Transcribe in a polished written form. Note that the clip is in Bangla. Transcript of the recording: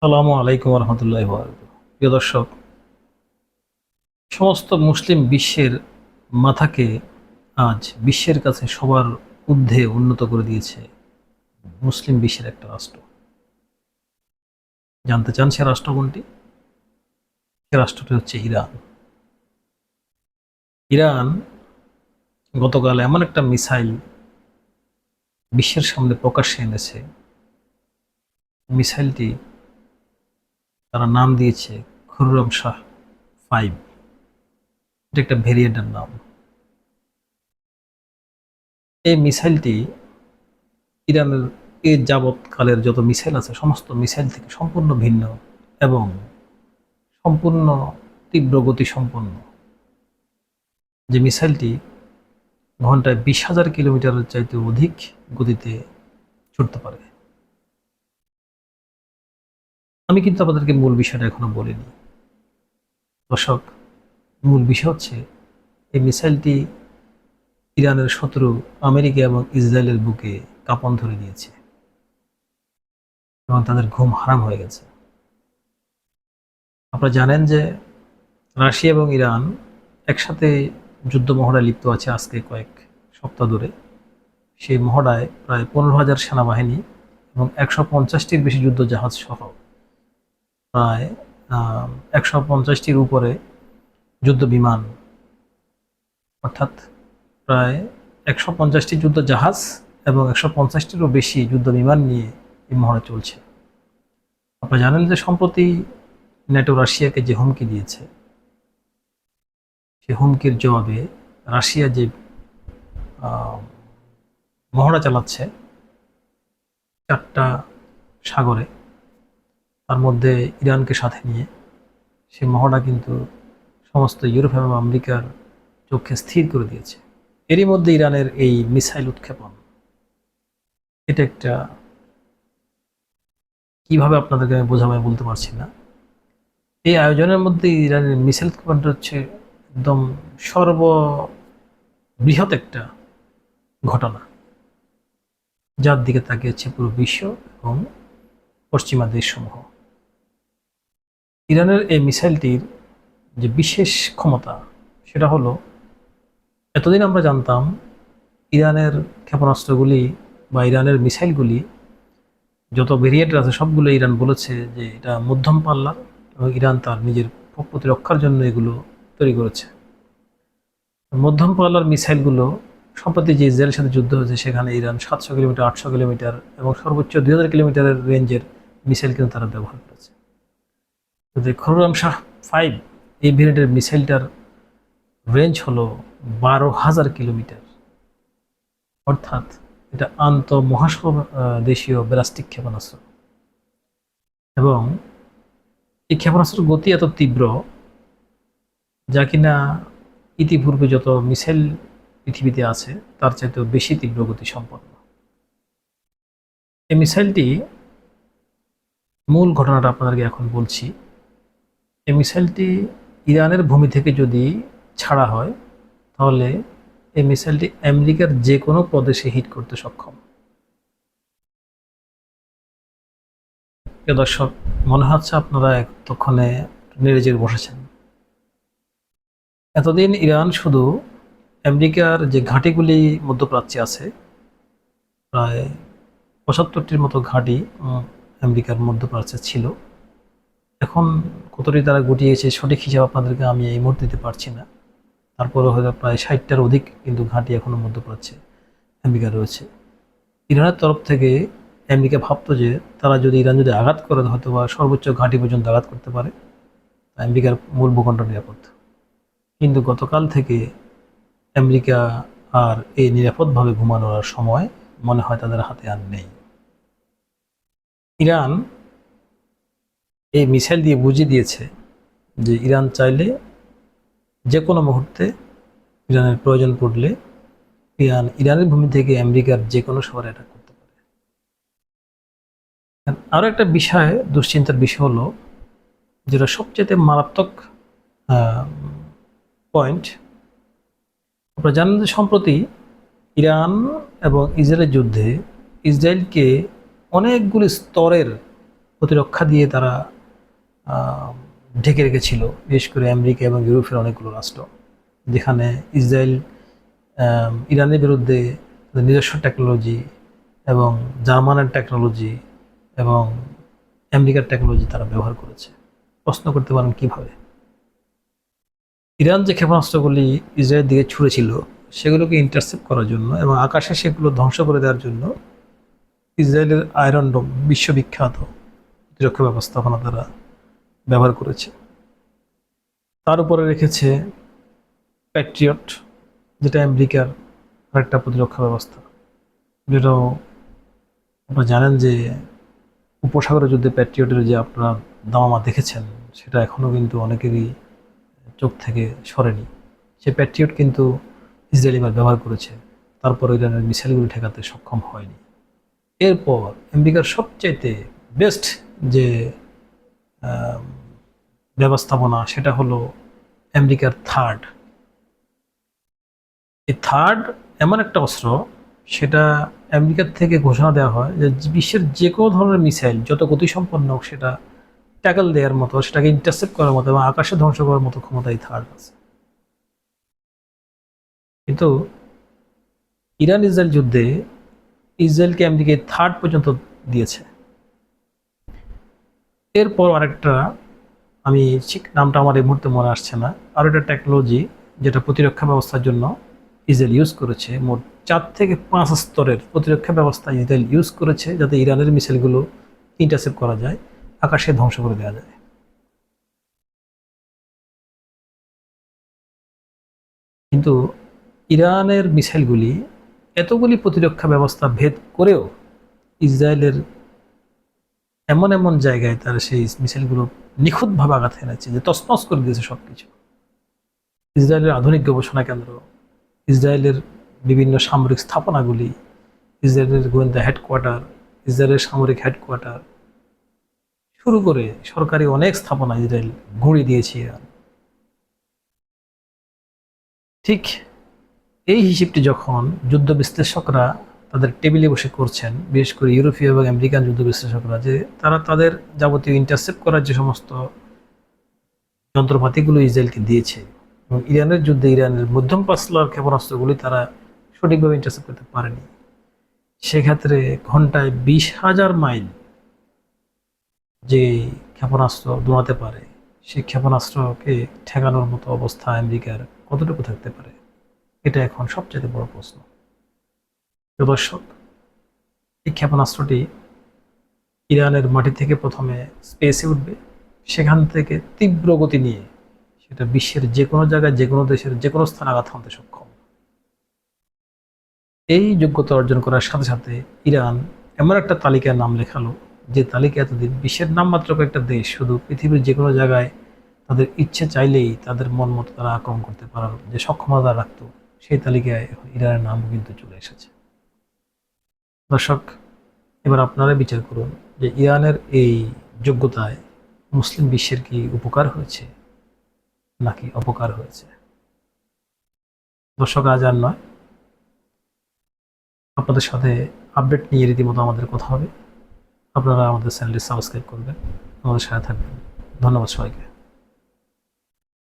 আসসালামু আলাইকুম রহমতুল্লাহ বারাকাতুহু। প্রিয় দর্শক, সমস্ত মুসলিম বিশ্বের মাথাকে আজ বিশ্বের কাছে সবার ঊর্ধ্বে উন্নত করে দিয়েছে মুসলিম বিশ্বের একটা রাষ্ট্র। জানতে চান সে রাষ্ট্র কোনটি? সে রাষ্ট্রটি হচ্ছে ইরান। ইরান গতকাল এমন একটা মিসাইল বিশ্বের সামনে প্রকাশ্যে এনেছে। মিসাইলটি তারা নাম দিয়েছে খুররম শাহ 5। এটা একটা ভেরিয়েন্টের নাম। এই মিসাইলটি ইরানের এ যাবৎকালের যত মিসাইল আছে সমস্ত মিসাইল থেকে সম্পূর্ণ ভিন্ন এবং সম্পূর্ণ তীব্র গতি সম্পন্ন। যে মিসাইলটি ঘন্টায় 20,000 কিলোমিটারের চাইতে অধিক গতিতে ছুটতে পারে। আমি কিন্তু আপনাদেরকে মূল বিষয়টা এখনো বলিনি দর্শক। মূল বিষয় হচ্ছে এই মিসাইলটি ইরানের শত্রু আমেরিকা এবং ইসরায়েলের বুকে কাঁপন ধরে দিয়েছে এবং তাদের ঘুম হারাম হয়ে গেছে। আপনারা জানেন যে রাশিয়া এবং ইরান একসাথে যুদ্ধ মহড়ায় লিপ্ত আছে আজকে কয়েক সপ্তাহ ধরে। সেই মহড়ায় প্রায় 15,000 সেনাবাহিনী এবং 150টির বেশি যুদ্ধ জাহাজ সহ প্রায় 150টির উপরে যুদ্ধ বিমান, অর্থাৎ প্রায় 150টি যুদ্ধ জাহাজ এবং 150টিরও বেশি যুদ্ধ বিমান নিয়ে এই মহড়া চলছে। আপনারা জানেন যে সম্প্রতি ন্যাটো রাশিয়াকে যে হুমকি দিয়েছে, সে হুমকির জবাবে রাশিয়া যে মহড়া চালাচ্ছে 4টা সাগরে, তার মধ্যে ইরানকে সাথে নিয়ে, সে মহড়া কিন্তু সমস্ত ইউরোপ এবং আমেরিকার চোখে স্থির করে দিয়েছে। এরই মধ্যে ইরানের এই মিসাইল উৎক্ষেপণ, এটা একটা কিভাবে আপনাদেরকে আমি বোঝাবো বলতে পারছি না। এই আয়োজনের মধ্যে ইরানের মিসাইল উৎক্ষেপণটা হচ্ছে একদম সর্ববৃহৎ একটা ঘটনা, যার দিকে তাকিয়েছে পুরো বিশ্ব এবং পশ্চিমা দেশসমূহ। ইরানের এই মিসাইলটির যে বিশেষ ক্ষমতা, সেটা হলো, এতদিন আমরা জানতাম ইরানের ক্ষেপণাস্ত্রগুলি বা ইরানের মিসাইলগুলি যত ভেরিয়েন্ট আছে সবগুলো ইরান বলেছে যে এটা মধ্যম পাল্লার এবং ইরান তার নিজের প্রতিরক্ষার জন্য এগুলো তৈরি করেছে। মধ্যম পাল্লার মিসাইলগুলো সম্প্রতি যে ইসরায়েলের সাথে যুদ্ধ হয়েছে সেখানে ইরান 700 কিলোমিটার, 800 কিলোমিটার এবং সর্বোচ্চ 2000 কিলোমিটারের রেঞ্জের মিসাইল কিন্তু তারা ব্যবহার করেছে। যে খুররম শাহ 5 এই ভেরিয়েন্টের মিসাইলটার রেঞ্জ হলো 12,000 কিলোমিটার, অর্থাৎ এটা দেশীয় ব্যালিস্টিক ক্ষেপণাস্ত্র। এবং এই ক্ষেপণাস্ত্রের গতি এত তীব্র যা কিনা ইতিপূর্বে যত মিসাইল পৃথিবীতে আছে তার চাইতেও বেশি তীব্র গতি সম্পন্ন। এই মিসাইলটি, মূল ঘটনাটা আপনাদেরকে এখন বলছি। এই মিসাইলটি ইরানের ভূমি থেকে যদি ছাড়া হয় তাহলে এই মিসাইলটি আমেরিকার যে কোনো প্রদেশে হিট করতে সক্ষম। প্রিয় দর্শক, মনে হচ্ছে আপনারা এতক্ষণে নেড়ে বসেছেন। এতদিন ইরান শুধু আমেরিকার যে ঘাঁটিগুলি মধ্যপ্রাচ্যে আছে, প্রায় 75টির মতো ঘাঁটি আমেরিকার মধ্যপ্রাচ্যে ছিল। এখন কতটি তারা গুটিয়েছে সঠিক হিসাব আপনাদেরকে আমি এই মুহূর্তে দিতে পারছি না। তারপরে হয়তো প্রায় 60টার অধিক কিন্তু ঘাঁটি এখনও মধ্যপ্রাচ্যে আমেরিকা রয়েছে। ইরানের তরফ থেকে আমেরিকা ভাবতো যে তারা যদি ইরান যদি আঘাত করে হয়তো বা সর্বোচ্চ ঘাঁটি পর্যন্ত আঘাত করতে পারে, আমেরিকার মূল ভূখণ্ড নিরাপদ। কিন্তু গতকাল থেকে আমেরিকা আর এই নিরাপদভাবে ঘুমানোর সময় মনে হয় তাদের হাতে আর নেই। ইরান এই মিসাইল দিয়ে বুঝিয়ে দিয়েছে যে ইরান চাইলে যে কোনো মুহূর্তে, ইরানের প্রয়োজন পড়লে ইরানের ভূমি থেকে আমেরিকার যে কোনো শহরে অ্যাটাক করতে পারে। আরও একটা বিষয়, দুশ্চিন্তার বিষয় হলো, যেটা সবচেয়ে মারাত্মক পয়েন্ট, আপনারা জানেন যে সম্প্রতি ইরান এবং ইসরায়েলের যুদ্ধে ইসরায়েলকে অনেকগুলি স্তরের প্রতিরক্ষা দিয়ে তারা আহ, ঢেকে রেখেছিল, বিশেষ করে আমেরিকা এবং ইউরোপের অনেকগুলো রাষ্ট্র, যেখানে ইসরায়েল ইরানের বিরুদ্ধে তাদের নিজস্ব টেকনোলজি এবং জার্মানের টেকনোলজি এবং আমেরিকার টেকনোলজি তারা ব্যবহার করেছে। প্রশ্ন করতে পারেন কিভাবে? ইরান যে ক্ষেপণাস্ত্রগুলি ইসরায়েলের দিকে ছুঁড়েছিল সেগুলোকে ইন্টারসেপ্ট করার জন্য এবং আকাশে সেগুলো ধ্বংস করে দেওয়ার জন্য ইসরায়েলের আয়রন ডোম বিশ্ববিখ্যাত প্রতিরক্ষা ব্যবস্থাপনা তারা ব্যবহার করেছে। তার উপরে রেখেছে প্যাট্রিয়ট, যেটা আমেরিকার আরেকটা প্রতিরক্ষা ব্যবস্থা, যেটাও আপনারা জানেন যে উপসাগরের যুদ্ধে প্যাট্রিয়টের যে আপনারা দামামা দেখেছেন সেটা এখনও কিন্তু অনেকেরই চোখ থেকে সরেনি। সে প্যাট্রিয়ট কিন্তু ইসরায়েল এবার ব্যবহার করেছে, তারপর ইরানের মিসাইলগুলি ঠেকাতে সক্ষম হয়নি। এরপর আমেরিকার সবচাইতে বেস্ট যে আহ, ব্যবস্থাপনা সেটা হলো আমেরিকার থার্ড। এই থার্ড এমন একটা অস্ত্র, সেটা আমেরিকার থেকে ঘোষণা দেওয়া হয় যে বিশ্বের যে কোনো ধরনের মিসাইল যত গতিসম্পন্ন হোক সেটা ট্যাকল দেওয়ার মতো, সেটাকে ইন্টারসেপ্ট করার মতো এবং আকাশে ধ্বংস করার মতো ক্ষমতা এই থার্ড আছে। কিন্তু ইরান ইসরায়েল যুদ্ধে ইসরায়েলকে আমেরিকা থার্ড পর্যন্ত দিয়েছে। এরপর আরেকটা, আমি ঠিক নামটা আমার এই মুহূর্তে মনে আসছে না, আর একটা টেকনোলজি যেটা প্রতিরক্ষা ব্যবস্থার জন্য ইসরায়েল ইউজ করেছে। মোট 4 থেকে 5 স্তরের প্রতিরক্ষা ব্যবস্থা ইসরায়েল ইউজ করেছে যাতে ইরানের মিসাইলগুলো ইন্টারসেপ্ট করা যায়, আকাশে ধ্বংস করে দেওয়া যায়। কিন্তু ইরানের মিসাইলগুলি এতগুলি প্রতিরক্ষা ব্যবস্থা ভেদ করেও ইসরায়েলের এমন এমন জায়গায় তারা সেই মিসাইলগুলো নিখুঁতভাবে আঘাত এনেছে যে তছনছ করে দিয়েছে সবকিছু। ইসরায়েলের আধুনিক গবেষণা কেন্দ্র, ইসরায়েলের বিভিন্ন সামরিক স্থাপনাগুলি, ইসরায়েলের গোয়েন্দা হেডকোয়ার্টার, ইসরায়েলের সামরিক হেডকোয়ার্টার শুরু করে সরকারি অনেক স্থাপনা ইসরায়েল গুঁড়িয়ে দিয়েছে ইরান। ঠিক এই হিসেবটি যখন যুদ্ধ বিশ্লেষকরা তাদের টেবিলে বসে করছেন, বিশেষ করে ইউরোপীয় এবং আমেরিকান যুদ্ধ বিশ্লেষকরা, যে তারা তাদের যাবতীয় ইন্টারসেপ্ট করার যে সমস্ত যন্ত্রপাতিগুলো ইসরায়েলকে দিয়েছে এবং ইরানের যুদ্ধে ইরানের মধ্যম পাসলার ক্ষেপণাস্ত্রগুলি তারা সঠিকভাবে ইন্টারসেপ্ট করতে পারেনি, সেক্ষেত্রে ঘন্টায় 20,000 মাইল যে ক্ষেপণাস্ত্র দৌড়াতে পারে সেই ক্ষেপণাস্ত্রকে ঠেকানোর মতো অবস্থা আমেরিকার কতটুকু থাকতে পারে, এটা এখন সবচেয়ে বড় প্রশ্ন। প্রিয় দর্শক, এই ক্ষেপণাস্ত্রটি ইরানের মাটি থেকে প্রথমে স্পেসে উঠবে, সেখান থেকে তীব্র গতি নিয়ে সেটা বিশ্বের যে কোনো জায়গায়, যে কোনো দেশের যে কোনো স্থানে আঘাত হানতে সক্ষম। এই যোগ্যতা অর্জন করার সাথে সাথে ইরান এমন একটা তালিকায় নাম লেখালো যে তালিকা এতদিন বিশ্বের নামমাত্র কয়েকটা দেশ শুধু পৃথিবীর যে কোনো জায়গায় তাদের ইচ্ছে চাইলেই তাদের মন মতো তারা আক্রমণ করতে পারার যে সক্ষমতা রাখতো, সেই তালিকায় এখন ইরানের নামও কিন্তু চলে এসেছে। দর্শক, এবার আপনারা বিচার করুন যে ইরানের এই যোগ্যতায় মুসলিম বিশ্বের কি উপকার হয়েছে নাকি অপকার হয়েছে। দর্শক, আজ আর নয়, আপনাদের সাথে আপডেট নিয়ে রীতিমতো আমাদের কথা হবে। আপনারা আমাদের চ্যানেলটি সাবস্ক্রাইব করবেন, আমাদের সাথে থাকবেন। ধন্যবাদ সবাইকে।